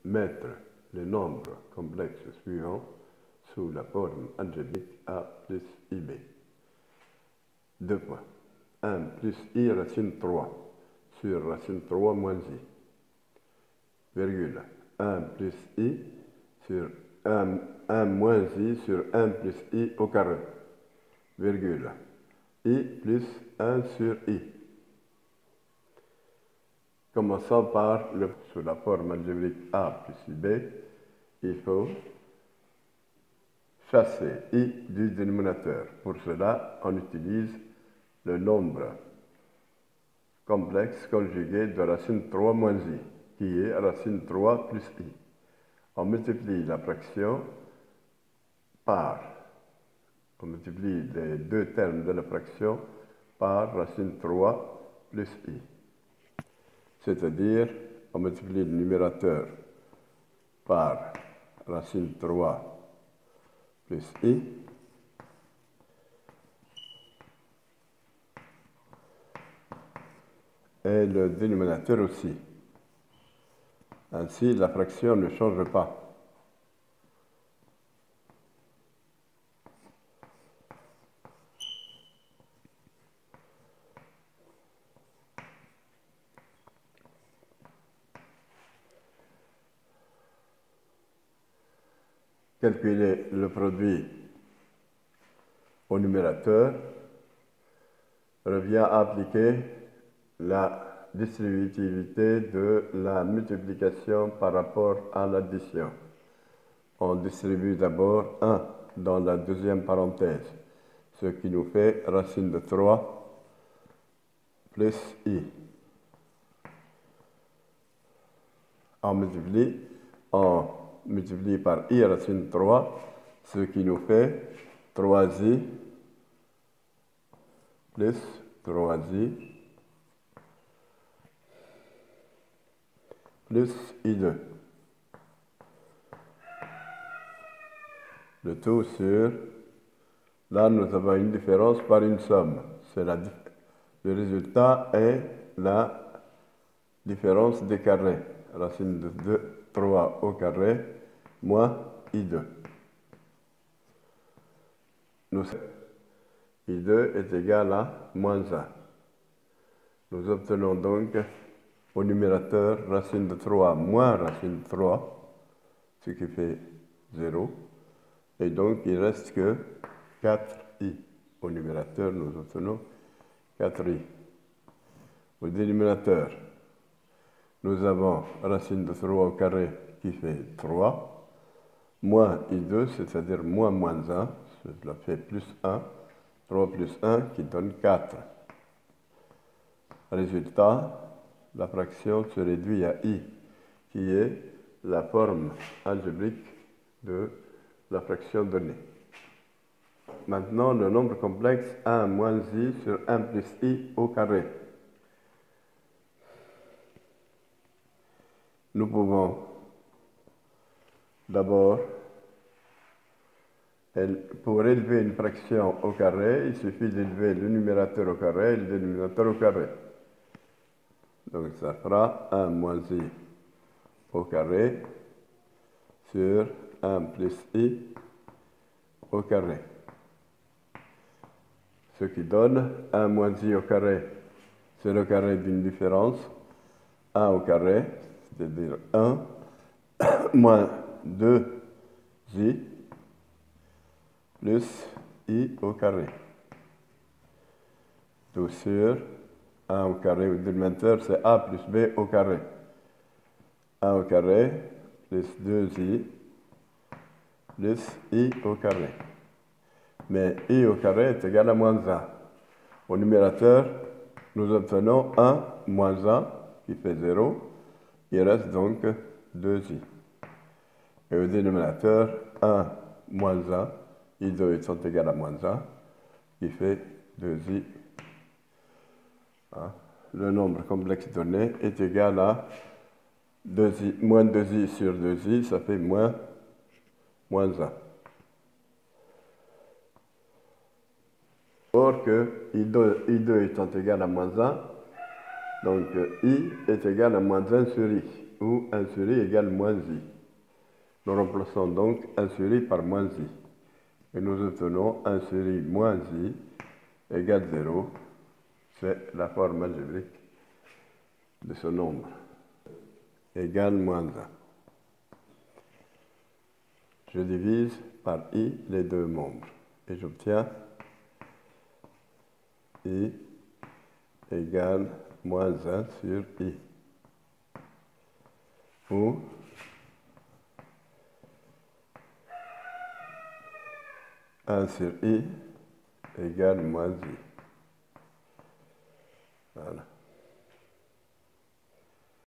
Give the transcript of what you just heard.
mettre les nombres complexes suivants sous la forme algébrique A plus IB. 2 points. 1 plus I racine 3 sur racine 3 moins I. Virgule. 1 plus I sur 1 moins I sur 1 plus I au carré. Virgule. I plus 1 sur I. Commençons par sous la forme algébrique A plus IB, il faut chasser I du dénominateur. Pour cela, on utilise le nombre complexe conjugué de racine 3 moins I, qui est racine 3 plus I. On multiplie la fraction par, on multiplie les deux termes de la fraction par racine 3 plus I. C'est-à-dire, on multiplie le numérateur par racine 3 plus I, et le dénominateur aussi. Ainsi, la fraction ne change pas. Calculer le produit au numérateur revient à appliquer la distributivité de la multiplication par rapport à l'addition. On distribue d'abord 1 dans la deuxième parenthèse, ce qui nous fait racine de 3 plus I. On multiplie par I racine 3, ce qui nous fait 3I plus 3I plus I2. Le tout sur, là nous avons une différence par une somme. Le résultat est la différence des carrés. Racine de 3 au carré moins I2. I2 est égal à moins 1. Nous obtenons donc au numérateur racine de 3 moins racine de 3, ce qui fait 0. Et donc il ne reste que 4i. Au numérateur, nous obtenons 4i. Au dénominateur, nous avons racine de 3 au carré qui fait 3, moins i2, c'est-à-dire moins 1, cela fait plus 1, 3 plus 1 qui donne 4. Résultat, la fraction se réduit à i, qui est la forme algébrique de la fraction donnée. Maintenant, le nombre complexe 1 moins i sur 1 plus i au carré. Nous pouvons d'abord, pour élever une fraction au carré, il suffit d'élever le numérateur au carré et le dénominateur au carré. Donc ça fera 1 moins i au carré sur 1 plus i au carré. Ce qui donne 1 moins i au carré, c'est le carré d'une différence, 1 au carré, c'est-à-dire 1 moins 2i plus i au carré. Tout sur 1 au carré au dénominateur, c'est a plus b au carré. 1 au carré plus 2i plus i au carré. Mais i au carré est égal à moins 1. Au numérateur, nous obtenons 1 moins 1 qui fait 0. Il reste donc 2i. Et au dénominateur, 1 moins 1, i2 étant égal à moins 1, qui fait 2i. Le nombre complexe donné est égal à 2i, moins 2i sur 2i, ça fait moins 1. Or que I2 étant égal à moins 1, donc I est égal à moins 1 sur I. où 1 sur i égale moins i. Nous remplaçons donc 1 sur i par moins i. Et nous obtenons 1 sur i moins i égale 0. C'est la forme algébrique de ce nombre. Égale moins 1. Je divise par i les deux membres. Et j'obtiens i égale moins 1 sur i. Où un sur i égale moins i.